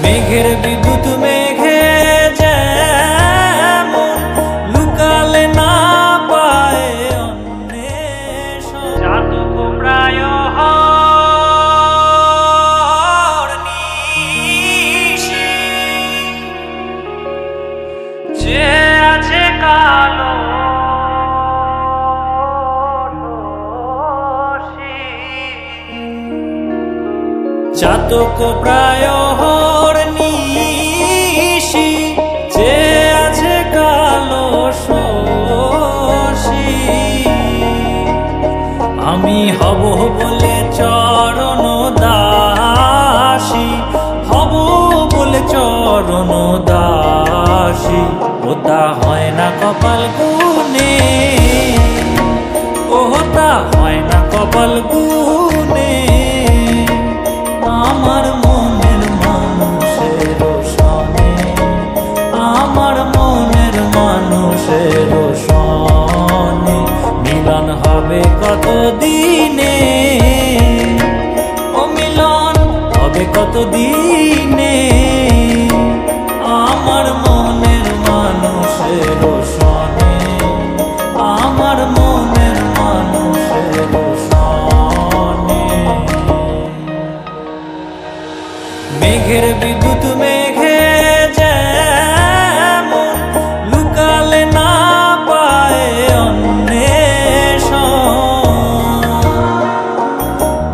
মেঘের বিদ্যুৎ মেঘে যেমন লুকালে না পায় অন্বেষণ, চাতক প্রায় নিশি যে আছে কালো চাতক প্রায় নিশি যে আছে কালো শশী, আমি হব বলে চরণ দাসী, হব বলে চরণ দাসী, ওটা হয় না কপাল গুনে, ওটা হয় না কপাল গুনে। আমার মনের মানুষের সনে, আমার মনের মানুষের সনে মিলন হবে কত দিনে, ও মিলন হবে কত দিনে। আমার মনের মানুষের সনে, আমার মনের মানুষের সনে। মেঘের বিদ্যুৎ মেঘে যেমন লুকালে না পায় অন্বেষণ,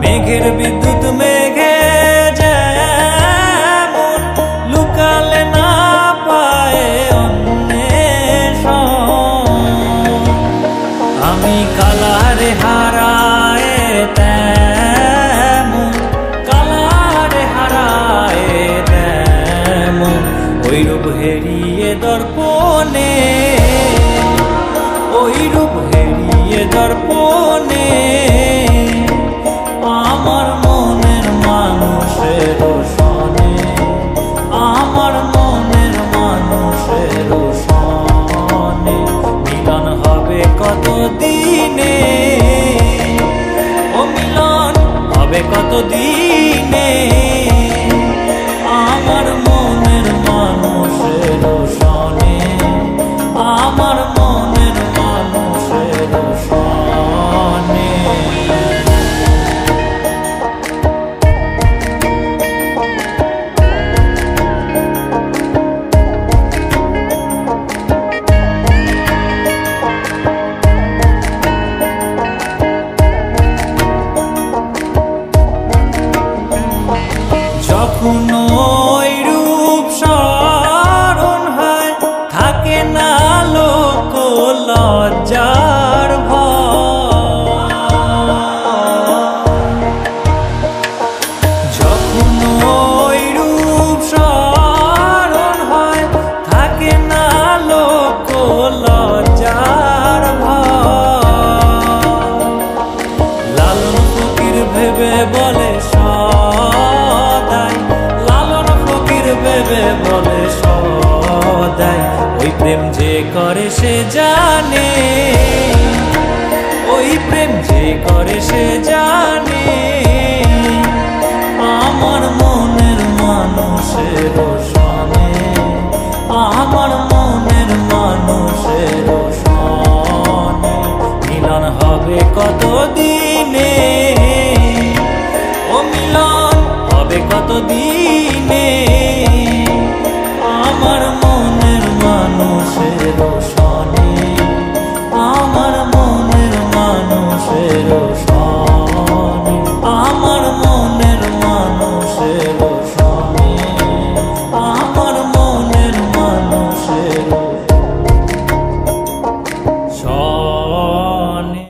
মেঘের বিদ্যুৎ মেঘে যেমন লুকালে না পায় অন্বেষণ, আমি কালারে হারায় তেমন, কালারে হারায় তেমন ওই রূপ হেরিয়ে দর্পণে, ওই রূপ হেরিয়ে দর্পণে। আমার মনের মানুষের সনে, আমার মনের মানুষের সনে মিলন হবে কত দিনে, ও মিলন হবে কত দিনে। আমার মনের মানুষের সনে, আমার মনের মানুষের সনে। যখন ওই রূপ স্মরণ হয় থাকে না লোক লজ্জার ভয়, যখন ওই রূপ স্মরণ হয় থাকে না লোক লজ্জার ভয়। লালন ফকির ভেবে বলে সদাই, লালন ফকির ভেবে বলে সদাই, ওই প্রেম যে করে সে জানে, ওই প্রেম যে করে সে জানে। আমার মনের মানুষের সনে, আমার মনের মানুষের সনে মিলন হবে কত দিনে, ও মিলন হবে কত দিনে। আমার মনের মানুষের সনে, আমার মনের মানুষের